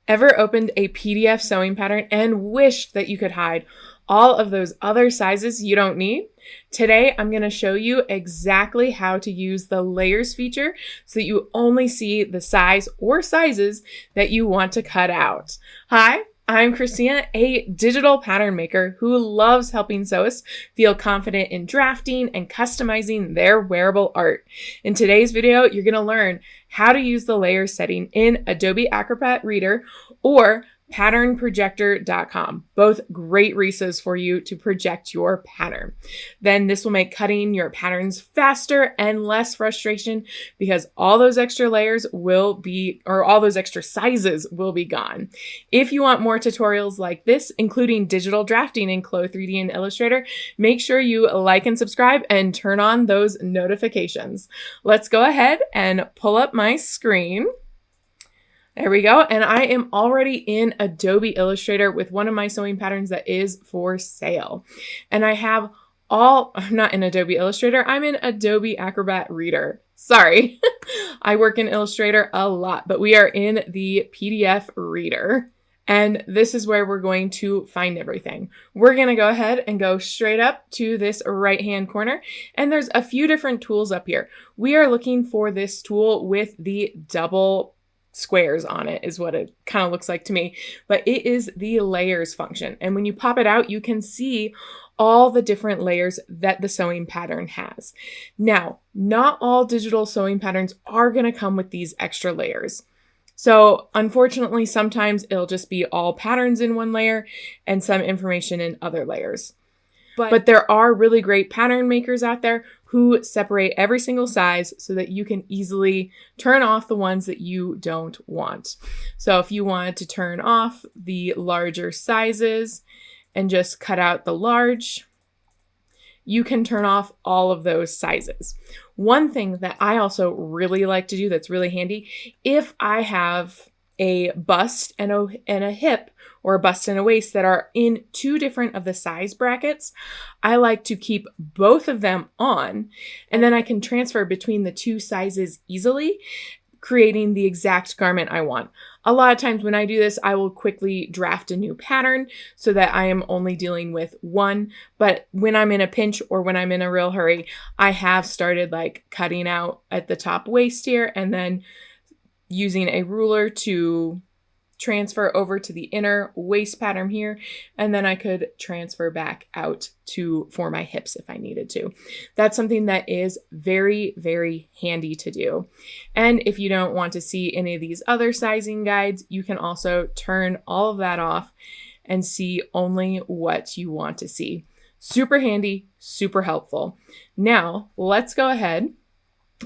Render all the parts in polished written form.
Ever opened a PDF sewing pattern and wished that you could hide all of those other sizes you don't need? Today, I'm going to show you exactly how to use the layers feature so that you only see the size or sizes that you want to cut out. Hi, I'm Christina, a digital pattern maker who loves helping sewists feel confident in drafting and customizing their wearable art. In today's video, you're going to learn how to use the layers setting in Adobe Acrobat Reader or patternprojector.com. Both great resources for you to project your pattern. Then this will make cutting your patterns faster and less frustration because all those extra layers will be, or all those extra sizes will be gone. If you want more tutorials like this, including digital drafting in Clo3D and Illustrator, make sure you like and subscribe and turn on those notifications. Let's go ahead and pull up my screen. There we go. And I am already in Adobe Illustrator with one of my sewing patterns that is for sale. And I have I'm not in Adobe Illustrator, I'm in Adobe Acrobat Reader. Sorry, I work in Illustrator a lot, but we are in the PDF Reader. And this is where we're going to find everything. We're going to go ahead and go straight up to this right-hand corner. And there's a few different tools up here. We are looking for this tool with the double squares on it is what it kind of looks like to me, but it is the layers function. And when you pop it out, you can see all the different layers that the sewing pattern has. Now, not all digital sewing patterns are going to come with these extra layers. So unfortunately, sometimes it'll just be all patterns in one layer and some information in other layers. But there are really great pattern makers out there who separate every single size so that you can easily turn off the ones that you don't want. So if you wanted to turn off the larger sizes and just cut out the large, you can turn off all of those sizes. One thing that I also really like to do that's really handy, if I have a bust and a hip, or a bust and a waist that are in two different of the size brackets, I like to keep both of them on, and then I can transfer between the two sizes easily, creating the exact garment I want. A lot of times when I do this, I will quickly draft a new pattern so that I am only dealing with one. But when I'm in a pinch or when I'm in a real hurry, I have started like cutting out at the top waist here and then using a ruler to transfer over to the inner waist pattern here, and then I could transfer back out for my hips if I needed to. That's something that is very, very handy to do. And if you don't want to see any of these other sizing guides, you can also turn all of that off and see only what you want to see. Super handy, super helpful. Now, let's go ahead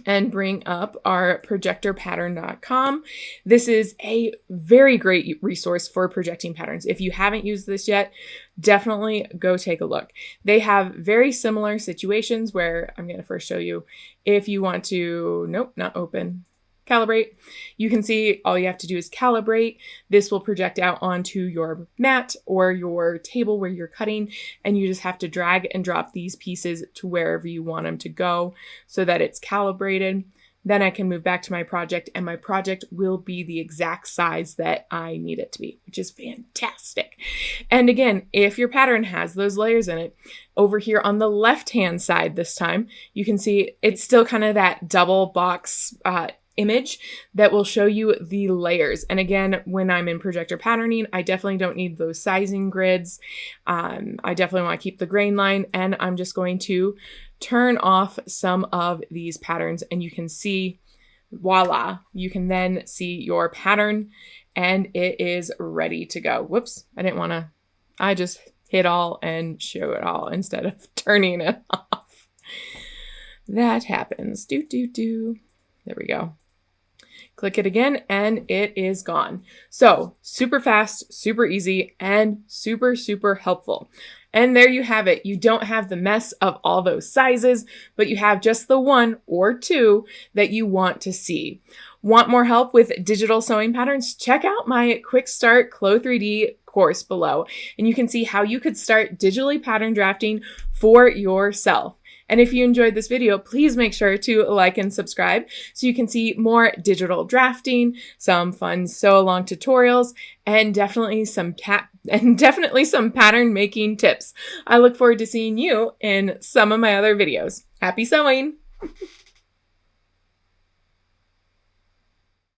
and bring up our projector-pattern.com. This is a very great resource for projecting patterns. If you haven't used this yet, definitely go take a look. They have very similar situations where I'm going to first show you if you want to, nope, not open, calibrate. You can see all you have to do is calibrate. This will project out onto your mat or your table where you're cutting, and you just have to drag and drop these pieces to wherever you want them to go so that it's calibrated. Then I can move back to my project and my project will be the exact size that I need it to be, which is fantastic. And again, if your pattern has those layers in it, over here on the left-hand side this time, you can see it's still kind of that double box image that will show you the layers. And again, when I'm in projector patterning, I definitely don't need those sizing grids. I definitely want to keep the grain line, and I'm just going to turn off some of these patterns, and you can see, voila, you can then see your pattern and it is ready to go. Whoops, I just hit all and show it all instead of turning it off. That happens. There we go. Click it again and it is gone. So super fast, super easy, and super, super helpful. And there you have it. You don't have the mess of all those sizes, but you have just the one or two that you want to see. Want more help with digital sewing patterns? Check out my Quick Start Clo3D course below, and you can see how you could start digitally pattern drafting for yourself. And if you enjoyed this video, please make sure to like and subscribe so you can see more digital drafting, some fun sew along tutorials, and definitely some pattern making tips. I look forward to seeing you in some of my other videos. Happy sewing!